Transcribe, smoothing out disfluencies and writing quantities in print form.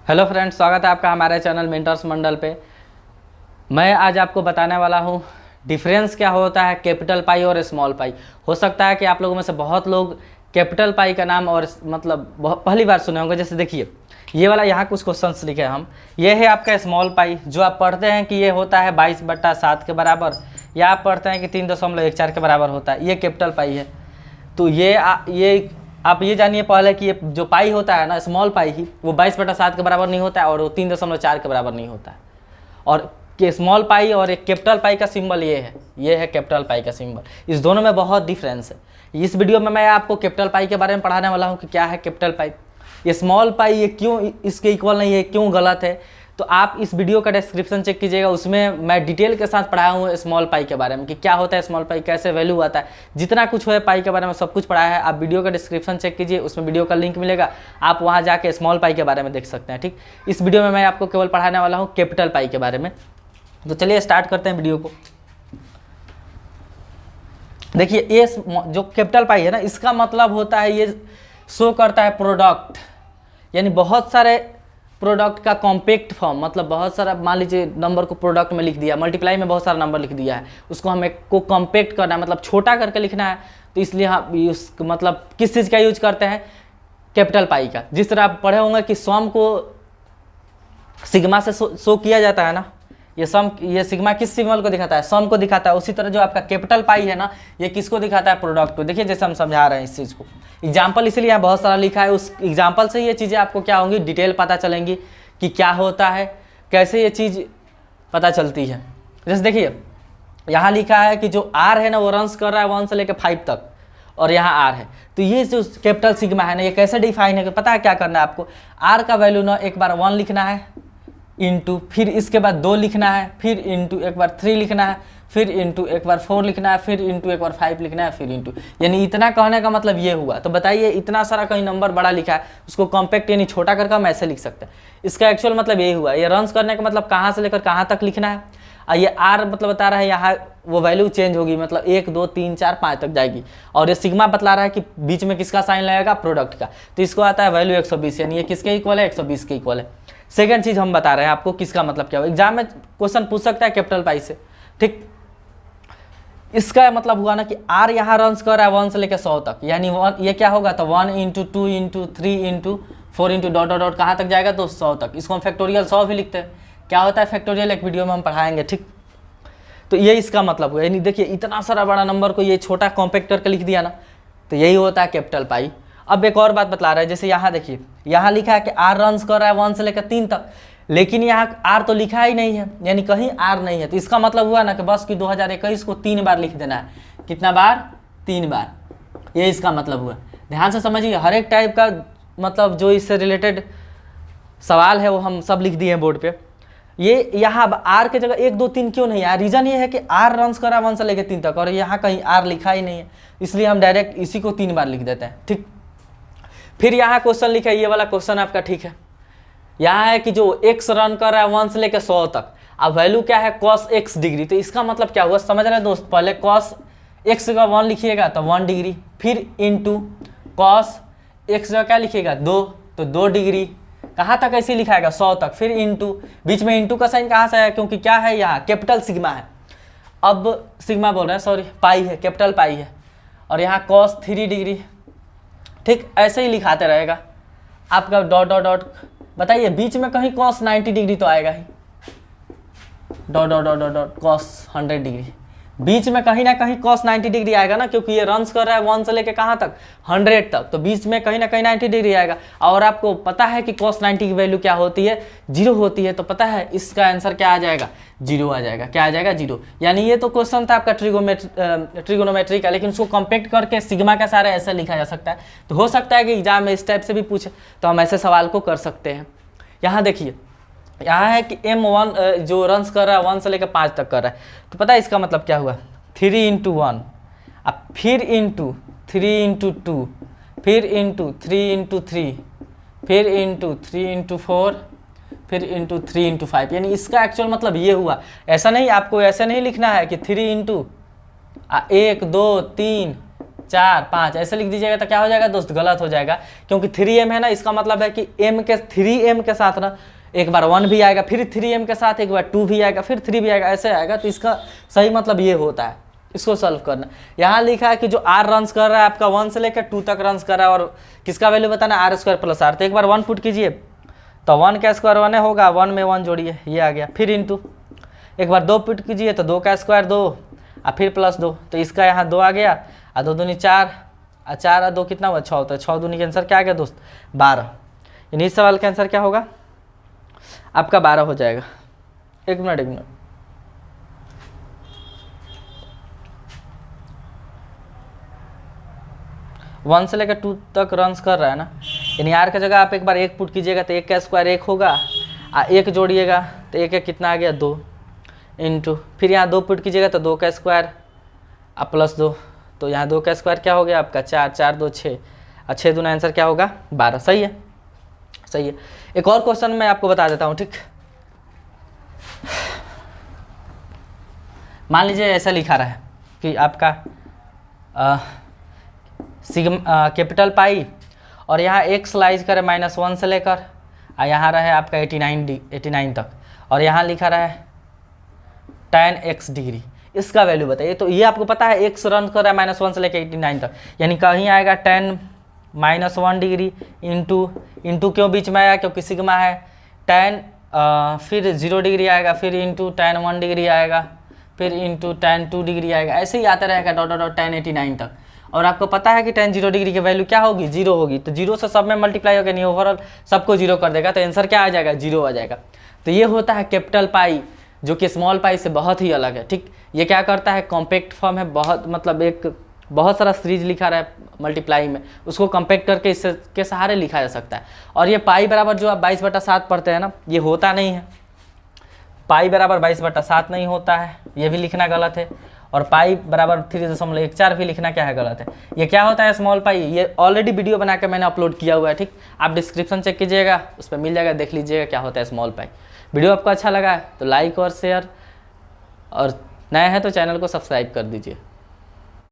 Hello friends, स्वागत है आपका हमारे चैनल मेंटर्स मंडल पे। मैं आज आपको बताने वाला हूँ डिफरेंस क्या होता है कैपिटल पाई और स्मॉल पाई। हो सकता है कि आप लोगों में से बहुत लोग कैपिटल पाई का नाम और पहली बार सुने होंगे। जैसे देखिए ये वाला यहाँ कुछ क्वेश्चंस लिखे हैं हम। ये है आपका स्मॉल पाई, जो आप पढ़ते हैं कि ये होता है 22/7 के बराबर, या आप पढ़ते हैं कि 3.14 के बराबर होता है। ये कैपिटल पाई है। तो ये आप ये जानिए पहले कि ये जो पाई होता है ना, स्मॉल पाई ही, वो 22/7 के बराबर नहीं होता है और वो 3.4 के बराबर नहीं होता है। और कि स्मॉल पाई और एक कैपिटल पाई का सिंबल ये है कैपिटल पाई का सिंबल। इस दोनों में बहुत डिफरेंस है। इस वीडियो में मैं आपको कैपिटल पाई के बारे में पढ़ाने वाला हूँ कि क्या है कैपिटल पाई, ये स्मॉल पाई ये क्यों इसके इक्वल नहीं है, क्यों गलत है। तो आप इस वीडियो का डिस्क्रिप्शन चेक कीजिएगा, उसमें मैं डिटेल के साथ पढ़ाया हूँ स्मॉल पाई के बारे में कि क्या होता है स्मॉल पाई, कैसे वैल्यू आता है, जितना कुछ है पाई के बारे में सब कुछ पढ़ाया है। आप वीडियो का डिस्क्रिप्शन चेक कीजिए, उसमें वीडियो का लिंक मिलेगा, आप वहाँ जाके स्मॉल पाई के बारे में देख सकते हैं। ठीक, इस वीडियो में मैं आपको केवल पढ़ाने वाला हूँ कैपिटल पाई के बारे में। तो चलिए स्टार्ट करते हैं वीडियो को। देखिए ये जो कैपिटल पाई है ना, इसका मतलब होता है ये शो करता है प्रोडक्ट, यानी बहुत सारे प्रोडक्ट का कॉम्पैक्ट फॉर्म। मतलब बहुत सारा, मान लीजिए नंबर को प्रोडक्ट में लिख दिया, मल्टीप्लाई में बहुत सारा नंबर लिख दिया है, उसको हमें को कॉम्पैक्ट करना है, मतलब छोटा करके लिखना है। तो इसलिए हम मतलब किस चीज़ का यूज करते हैं, कैपिटल पाई का। जिस तरह आप पढ़े होंगे कि सम को सिग्मा से शो किया जाता है ना, ये सिग्मा किस सिग्नल को दिखाता है, सम को दिखाता है। उसी तरह जो आपका कैपिटल पाई है ना, ये किसको दिखाता है, प्रोडक्ट को। देखिए जैसे हम समझा रहे हैं इस चीज़ को, एग्जाम्पल इसलिए यहाँ बहुत सारा लिखा है, उस एग्जाम्पल से ये चीज़ें आपको क्या होंगी, डिटेल पता चलेंगी कि क्या होता है, कैसे ये चीज़ पता चलती है। जैसे देखिए यहाँ लिखा है कि जो आर है ना, वो रन्स कर रहा है 1 से लेकर 5 तक, और यहाँ आर है। तो ये जो कैपिटल सिग्मा है ना, ये कैसे डिफाइन है, पता है क्या करना है आपको। आर का वैल्यू ना एक बार 1 लिखना है, इंटू फिर इसके बाद 2 लिखना है, फिर इंटू एक बार 3 लिखना है, फिर इंटू एक बार 4 लिखना है, फिर इंटू एक बार 5 लिखना है, फिर इंटू। यानी इतना कहने का मतलब ये हुआ। तो बताइए इतना सारा कहीं नंबर बड़ा लिखा है, उसको कॉम्पैक्ट यानी छोटा करके हम ऐसे लिख सकते हैं। इसका एक्चुअल मतलब यही हुआ। ये रन्स करने का मतलब कहाँ से लेकर कहाँ तक लिखना है। और ये आर मतलब बता रहा है यहाँ वो वैल्यू चेंज होगी, मतलब 1 2 3 4 5 तक जाएगी। और ये सिग्मा बतला रहा है कि बीच में किसका साइन लगेगा, प्रोडक्ट का। तो इसको आता है वैल्यू 120, यानी ये किसके इक्वल है, 120 के इक्वल है। सेकंड चीज हम बता रहे हैं आपको किसका मतलब क्या हो। एग्जाम में क्वेश्चन पूछ सकता है कैपिटल पाई से। ठीक, इसका मतलब हुआ ना कि आर यहाँ रन्स कर रहा है 1 से लेकर 100 तक, यानी ये क्या होगा, तो 1 into 2 into 3 into 4 into dot dot dot कहाँ तक जाएगा, तो 100 तक। इसको हम फैक्टोरियल 100 भी लिखते हैं। क्या होता है फैक्टोरियल, एक वीडियो में हम पढ़ाएंगे। ठीक, तो ये इसका मतलब हुआ। यानी देखिए इतना सारा बड़ा नंबर को ये छोटा कॉम्पैक्ट करके लिख दिया ना, तो यही होता है कैपिटल पाई। अब एक और बात बतला रहा है, जैसे यहाँ देखिए यहाँ लिखा है कि आर रन्स कर रहा है 1 से लेकर 3 तक, लेकिन यहाँ आर तो लिखा ही नहीं है, यानी कहीं आर नहीं है। तो इसका मतलब हुआ ना कि बस कि 2021 को 3 बार लिख देना है। कितना बार, 3 बार। ये इसका मतलब हुआ। ध्यान से समझिए, हर एक टाइप का मतलब जो इससे रिलेटेड सवाल है वो हम सब लिख दिए हैं बोर्ड पे। ये यहाँ आर के जगह 1 2 3 क्यों नहीं है, रीजन ये है कि आर रन्स करा 1 से लेकर 3 तक, और यहाँ कहीं आर लिखा ही नहीं है, इसलिए हम डायरेक्ट इसी को 3 बार लिख देते हैं। ठीक, फिर यहाँ क्वेश्चन लिखा है, ये वाला क्वेश्चन आपका ठीक है। यहाँ है कि जो x रन कर रहा है 1 से लेकर 100 तक, अब वैल्यू क्या है, cos x डिग्री। तो इसका मतलब क्या हुआ, समझ रहे हैं दोस्त। पहले cos x का 1 लिखिएगा तो 1 डिग्री, फिर इंटू cos x का क्या लिखिएगा 2, तो 2 डिग्री। कहाँ तक ऐसे लिखाएगा, 100 तक, फिर इंटू, बीच में इंटू का साइन कहाँ से आया, क्योंकि क्या है यहाँ कैपिटल सिग्मा है। अब सिग्मा बोल रहे हैं, सॉरी पाई है, कैपिटल पाई है। और यहाँ cos 3 डिग्री। ठीक, ऐसे ही लिखाते रहेगा आपका डॉट डॉट डॉट। बताइए बीच में कहीं cos 90 डिग्री तो आएगा ही, dot dot dot dot cos 100 degree. बीच में कहीं ना कहीं cos 90 डिग्री आएगा ना, क्योंकि ये रन्स कर रहा है 1 से लेके कहाँ तक, 100 तक। तो बीच में कहीं ना कहीं 90 डिग्री आएगा। और आपको पता है कि cos 90 की वैल्यू क्या होती है, 0 होती है। तो पता है इसका आंसर क्या आ जाएगा, 0 आ जाएगा। क्या आ जाएगा, 0। यानी ये तो क्वेश्चन था आपका ट्रिगोनोमेट्री का, लेकिन उसको कॉम्पैक्ट करके सिग्मा का सारा ऐसे लिखा जा सकता है। तो हो सकता है कि एग्जाम में इस टाइप से भी पूछे, तो हम ऐसे सवाल को कर सकते हैं। यहाँ देखिए यहाँ है कि M1 जो रन्स कर रहा है 1 से लेकर 5 तक कर रहा है। तो पता है इसका मतलब क्या हुआ, 3 इंटू 1, अब फिर इंटू 3 इंटू 2, फिर इंटू 3 इंटू 3, फिर इंटू 3 इंटू 4, फिर इंटू 3 इंटू 5। यानी इसका एक्चुअल मतलब ये हुआ। ऐसा नहीं, आपको ऐसा नहीं लिखना है कि 3 इंटू 1 2 3 4 5 ऐसे लिख दीजिएगा तो क्या हो जाएगा दोस्त, गलत हो जाएगा, क्योंकि 3m है ना, इसका मतलब है कि m के 3m के साथ ना एक बार 1 भी आएगा, फिर 3m के साथ एक बार 2 भी आएगा, फिर 3 भी आएगा, ऐसे आएगा। तो इसका सही मतलब ये होता है, इसको सॉल्व करना। यहाँ लिखा है कि जो r रन्स कर रहा है आपका 1 से लेकर 2 तक रन्स कर रहा है, और किसका वैल्यू बताना, r स्क्वायर प्लस r। तो एक बार 1 पुट कीजिए तो 1 का स्क्वायर 1 होगा, 1 में 1 जोड़िए, ये आ गया। फिर इंटू एक बार 2 पुट कीजिए तो 2 का स्क्वायर 2 और फिर प्लस 2, तो इसका यहाँ 2 आ गया, और 2 दूनी 4 और 4 और 2 कितना हुआ 6, तो 6 दूनी का आंसर क्या आ गया दोस्त 12। यानी इस सवाल का आंसर क्या होगा आपका 12 हो जाएगा। एक मिनट 1 से लेकर 2 तक रन्स कर रहा है ना, यानी r का जगह आप एक बार 1 पुट कीजिएगा तो 1 का स्क्वायर 1 होगा, और 1 जोड़िएगा तो 1 कितना आ गया 2 इंटू, फिर यहाँ 2 पुट कीजिएगा तो 2 का स्क्वायर और प्लस 2, तो यहाँ 2 का स्क्वायर क्या हो गया आपका 4, 4 2 6, और 6 दूना आंसर क्या होगा 12। सही है, सही है। एक और क्वेश्चन मैं आपको बता देता हूँ, ठीक। मान लीजिए ऐसा लिखा रहा है कि आपका कैपिटल पाई, और यहाँ एक स्लाइज करे -1 से लेकर, और यहाँ रहे आपका 89 तक, और यहाँ लिखा रहा है tan x डिग्री, इसका वैल्यू बताइए। तो ये आपको पता है x रन कर रहा है -1 से लेकर 89 तक, यानी कहीं आएगा tan -1 डिग्री इंटू क्यों बीच में आया, क्योंकि सिग्मा है, tan फिर 0 डिग्री आएगा, फिर इंटू tan 1 डिग्री आएगा, फिर इंटू tan 2 डिग्री आएगा, ऐसे ही आता रहेगा डॉट डॉट tan 89 तक। और आपको पता है कि tan 0 डिग्री की वैल्यू क्या होगी 0 होगी, तो 0 से सब में मल्टीप्लाई होगा, नहीं ओवरऑल सबको 0 कर देगा, तो आंसर क्या आ जाएगा 0 आ जाएगा। तो ये होता है कैपिटल पाई, जो कि स्मॉल पाई से बहुत ही अलग है, ठीक। ये क्या करता है, कॉम्पैक्ट फॉर्म है, बहुत मतलब एक बहुत सारा सीरीज लिखा रहा है मल्टीप्लाई में, उसको कॉम्पैक्ट करके इससे के सहारे लिखा जा सकता है। और ये पाई बराबर जो आप 22/7 पढ़ते हैं ना, ये होता नहीं है, पाई बराबर 22/7 नहीं होता है, ये भी लिखना गलत है। और पाई बराबर 3.14 भी लिखना क्या है गलत है। ये क्या होता है स्मॉल पाई, ये ऑलरेडी वीडियो बना के मैंने अपलोड किया हुआ है, ठीक। आप डिस्क्रिप्शन चेक कीजिएगा, उस पर मिल जाएगा, देख लीजिएगा क्या होता है स्मॉल पाई। वीडियो आपको अच्छा लगा है तो लाइक और शेयर, और नए हैं तो चैनल को सब्सक्राइब कर दीजिए।